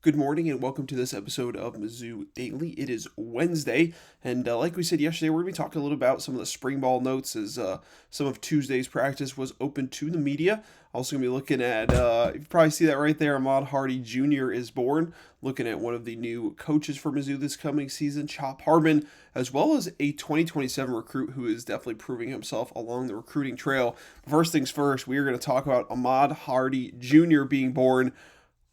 Good morning and welcome to this episode of Mizzou Daily. It is Wednesday, and like we said yesterday, we're going to be talking a little about some of the spring ball notes as some of Tuesday's practice was open to the media. Also going to be looking at, you probably see that right there, Ahmad Hardy Jr. is born. Looking at one of the new coaches for Mizzou this coming season, Chop Harbin, as well as a 2027 recruit who is definitely proving himself along the recruiting trail. First things first, we are going to talk about Ahmad Hardy Jr. being born.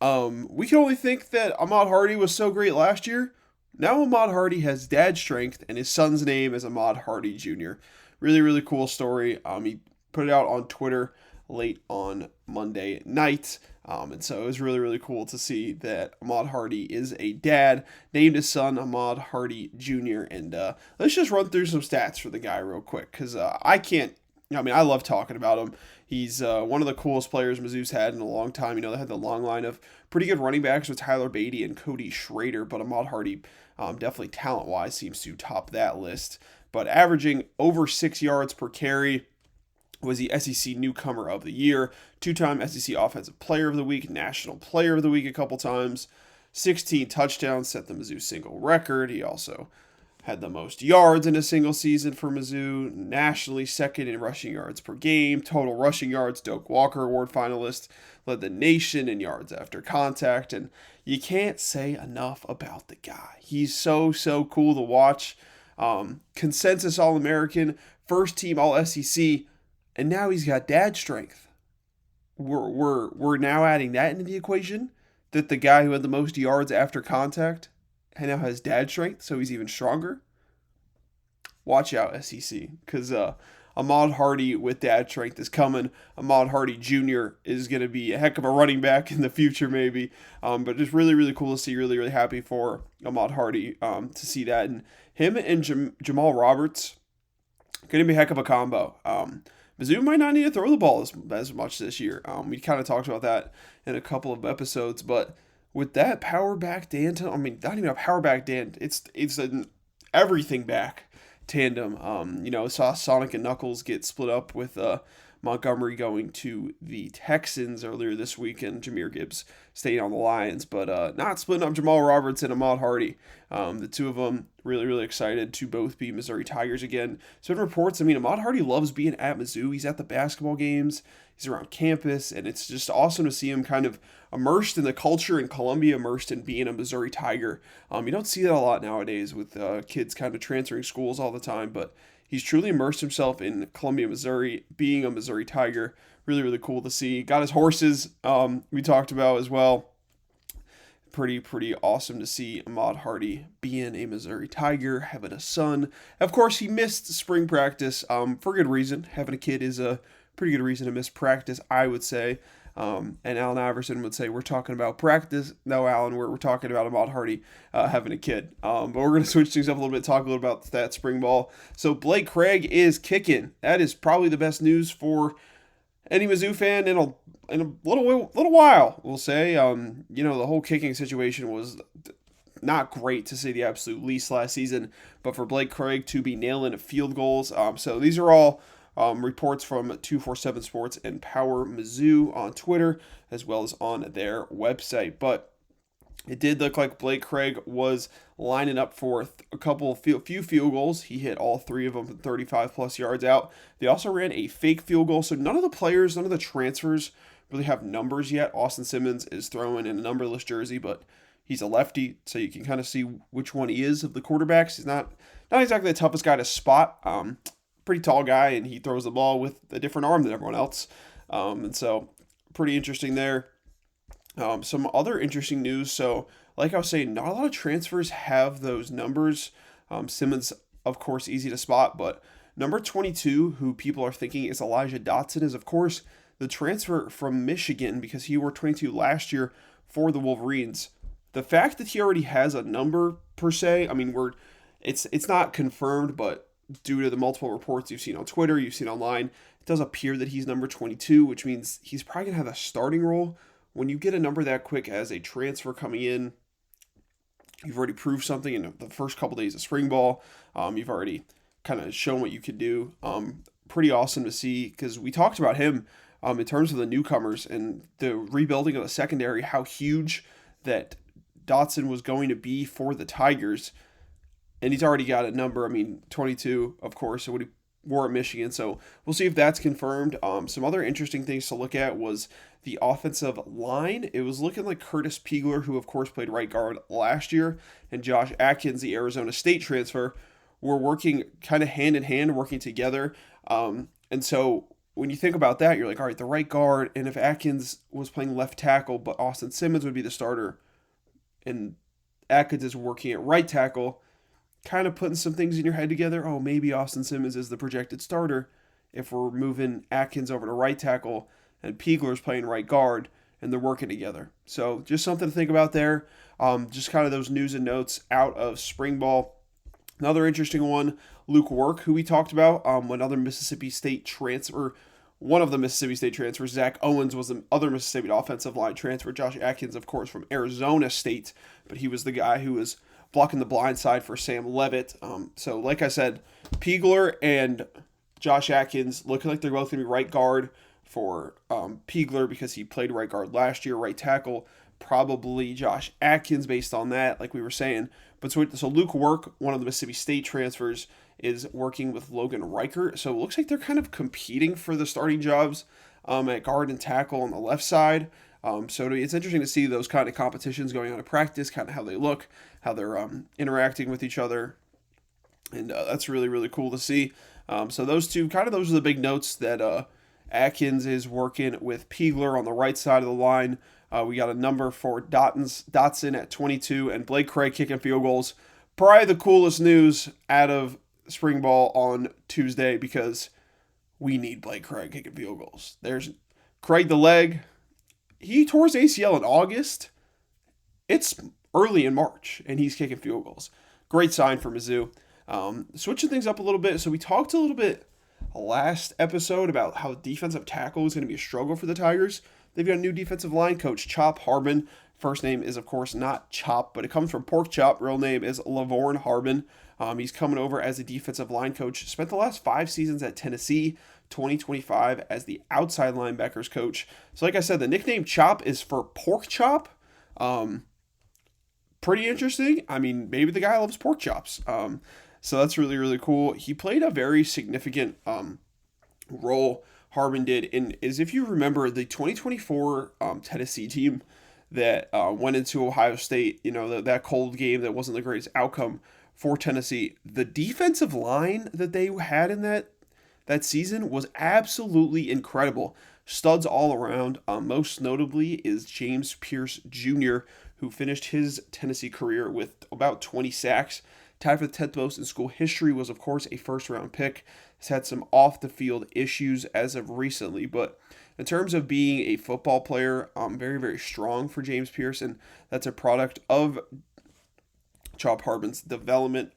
We can only think that Ahmad Hardy was so great last year. Now Ahmad Hardy has dad strength, and his son's name is Ahmad Hardy Jr. Really, really cool story. He put it out on Twitter late on Monday night. And so it was really, really cool to see that Ahmad Hardy is a dad, named his son Ahmad Hardy Jr. And let's just run through some stats for the guy real quick, because I love talking about him. He's one of the coolest players Mizzou's had in a long time. You know, they had the long line of pretty good running backs with Tyler Beatty and Cody Schrader, but Ahmad Hardy definitely talent-wise seems to top that list. But averaging over 6 yards per carry, was the SEC Newcomer of the Year, two-time SEC Offensive Player of the Week, National Player of the Week a couple times, 16 touchdowns, set the Mizzou single record. He also had the most yards in a single season for Mizzou, nationally second in rushing yards per game, total rushing yards, Doak Walker Award finalist, led the nation in yards after contact, and you can't say enough about the guy. He's so cool to watch. Consensus All-American, first team All-SEC, and now he's got dad strength. We're now adding that into the equation, that the guy who had the most yards after contact and now has dad strength, so he's even stronger. Watch out, SEC, because Ahmad Hardy with dad strength is coming. Ahmad Hardy Jr. is going to be a heck of a running back in the future, maybe. But just really, really cool to see. Really, really happy for Ahmad Hardy to see that. And him and Jamal Roberts, going to be a heck of a combo. Mizzou might not need to throw the ball as much this year. We kind of talked about that in a couple of episodes, but with that power back tandem, not even a power back tandem, it's an everything back tandem. Saw Sonic and Knuckles get split up with Montgomery going to the Texans earlier this week, and Jahmyr Gibbs staying on the Lions, but not splitting up Jamal Roberts and Ahmad Hardy. The two of them really, really excited to both be Missouri Tigers again. So in reports, Ahmad Hardy loves being at Mizzou. He's at the basketball games, he's around campus, and it's just awesome to see him kind of immersed in the culture in Columbia, immersed in being a Missouri Tiger. You don't see that a lot nowadays with kids kind of transferring schools all the time, but he's truly immersed himself in Columbia, Missouri, being a Missouri Tiger. Really, really cool to see. Got his horses we talked about as well. Pretty awesome to see Ahmad Hardy being a Missouri Tiger, having a son. Of course, he missed spring practice for good reason. Having a kid is a pretty good reason to miss practice, I would say. And Alan Iverson would say, we're talking about practice. No, Alan, we're talking about Ahmad Hardy having a kid. But we're going to switch things up a little bit, talk a little about that spring ball. So Blake Craig is kicking. That is probably the best news for any Mizzou fan in a little while, we'll say. The whole kicking situation was not great, to say the absolute least, last season. But for Blake Craig to be nailing field goals. So these are all reports from 247 Sports and Power Mizzou on Twitter, as well as on their website. But it did look like Blake Craig was lining up for few field goals. He hit all three of them from 35-plus yards out. They also ran a fake field goal, so none of the transfers really have numbers yet. Austin Simmons is throwing in a numberless jersey, but he's a lefty, so you can kind of see which one he is of the quarterbacks. He's not exactly the toughest guy to spot. Pretty tall guy, and he throws the ball with a different arm than everyone else. And so pretty interesting there. Some other interesting news. So like I was saying, not a lot of transfers have those numbers. Simmons, of course, easy to spot, but number 22, who people are thinking is Elijah Dotson, is of course the transfer from Michigan, because he wore 22 last year for the Wolverines. The fact that he already has a number per se, it's not confirmed, but due to the multiple reports you've seen on Twitter, you've seen online, it does appear that he's number 22, which means he's probably going to have a starting role. When you get a number that quick as a transfer coming in, you've already proved something in the first couple days of spring ball. You've already kind of shown what you could do. Pretty awesome to see, because we talked about him in terms of the newcomers and the rebuilding of the secondary, how huge that Dotson was going to be for the Tigers, and he's already got a number. I mean, 22, of course, so what he wore at Michigan. So we'll see if that's confirmed. Some other interesting things to look at was the offensive line. It was looking like Curtis Peagler, who of course played right guard last year, and Josh Atkins, the Arizona State transfer, were working kind of hand in hand, working together. And so when you think about that, you're like, all right, the right guard, and if Atkins was playing left tackle, but Austin Simmons would be the starter, and Atkins is working at right tackle, kind of putting some things in your head together. Oh, maybe Austin Simmons is the projected starter if we're moving Atkins over to right tackle and Peagler's playing right guard and they're working together. So just something to think about there. Just kind of those news and notes out of spring ball. Another interesting one, Luke Work, who we talked about, another Mississippi State transfer. One of the Mississippi State transfers, Zach Owens, was the other Mississippi offensive line transfer. Josh Atkins, of course, from Arizona State, but he was the guy who was blocking the blind side for Sam Levitt. So like I said, Peagler and Josh Atkins looking like they're both going to be right guard for Peagler because he played right guard last year, right tackle. Probably Josh Atkins based on that, like we were saying. But so Luke Work, one of the Mississippi State transfers, is working with Logan Reichert. So it looks like they're kind of competing for the starting jobs at guard and tackle on the left side. So it's interesting to see those kind of competitions going on in practice, kind of how they look, how they're interacting with each other. And that's really, really cool to see. So those are the big notes that Atkins is working with Peagler on the right side of the line. We got a number for Dotson at 22 and Blake Craig kicking field goals. Probably the coolest news out of spring ball on Tuesday because we need Blake Craig kicking field goals. There's Craig the leg. He tore his ACL in August. It's early in March, and he's kicking field goals. Great sign for Mizzou. Switching things up a little bit. So we talked a little bit last episode about how defensive tackle is going to be a struggle for the Tigers. They've got a new defensive line coach, Chop Harbin. First name is, of course, not Chop, but it comes from pork chop. Real name is Lavorne Harbin. He's coming over as a defensive line coach. Spent the last 5 seasons at Tennessee, 2025 as the outside linebackers coach. So like I said, the nickname Chop is for pork chop. Pretty interesting. I mean, maybe the guy loves pork chops. So that's really, really cool. He played a very significant role, Harbin did, is if you remember the 2024 Tennessee team that went into Ohio State, that cold game that wasn't the greatest outcome for Tennessee. The defensive line that they had in that season was absolutely incredible. Studs all around. Most notably is James Pierce Jr., who finished his Tennessee career with about 20 sacks. Tied for the 10th most in school history, was of course a first-round pick. Has had some off-the-field issues as of recently, but in terms of being a football player, very, very strong for James Pierce, and that's a product of Chop Harbin's development.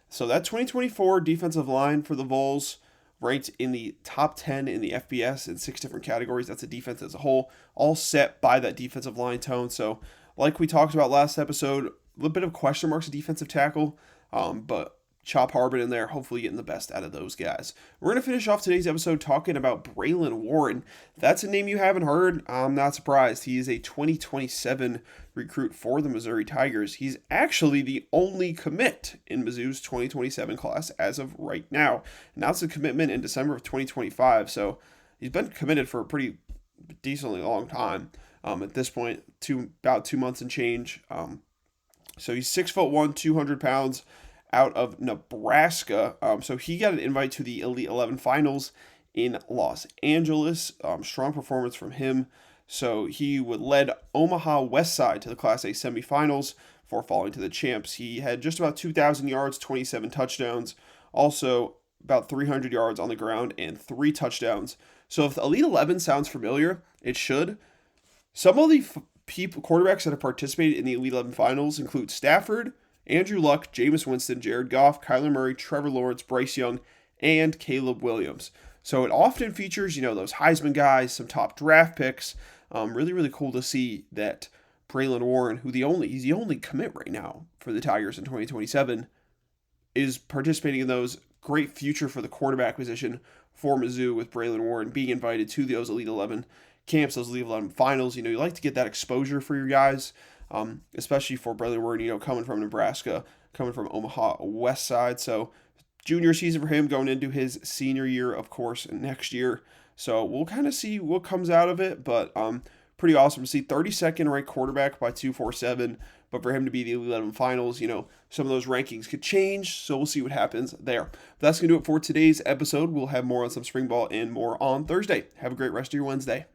So that 2024 defensive line for the Vols ranked in the top 10 in the FBS in 6 different categories. That's a defense as a whole, all set by that defensive line tone. So like we talked about last episode, a little bit of question marks at defensive tackle, but Chop Harbin in there, hopefully getting the best out of those guys. We're going to finish off today's episode talking about Braylon Warren. If that's a name you haven't heard, I'm not surprised. He is a 2027 recruit for the Missouri Tigers. He's actually the only commit in Mizzou's 2027 class as of right now. Announced a commitment in December of 2025, so he's been committed for a pretty decently long time. At this point, about 2 months and change. So he's 6'1", 200 pounds, out of Nebraska. So he got an invite to the Elite 11 finals in Los Angeles. Strong performance from him. So he led Omaha Westside to the Class A semifinals before falling to the champs. He had just about 2,000 yards, 27 touchdowns. Also about 300 yards on the ground and 3 touchdowns. So if the Elite 11 sounds familiar, it should. Some of the quarterbacks that have participated in the Elite 11 finals include Stafford, Andrew Luck, Jameis Winston, Jared Goff, Kyler Murray, Trevor Lawrence, Bryce Young, and Caleb Williams. So it often features, those Heisman guys, some top draft picks. Really, really cool to see that Braylon Warren, he's the only commit right now for the Tigers in 2027, is participating in those. Great future for the quarterback position for Mizzou with Braylon Warren being invited to those Elite 11 camps, those Elite 11 finals. You like to get that exposure for your guys. especially for Bradley Ward, coming from Nebraska, coming from Omaha West Side. So junior season for him going into his senior year, of course, next year. So we'll kind of see what comes out of it, but pretty awesome to see 32nd ranked quarterback by 247. But for him to be the Elite 11 finals, some of those rankings could change. So we'll see what happens there. But that's going to do it for today's episode. We'll have more on some spring ball and more on Thursday. Have a great rest of your Wednesday.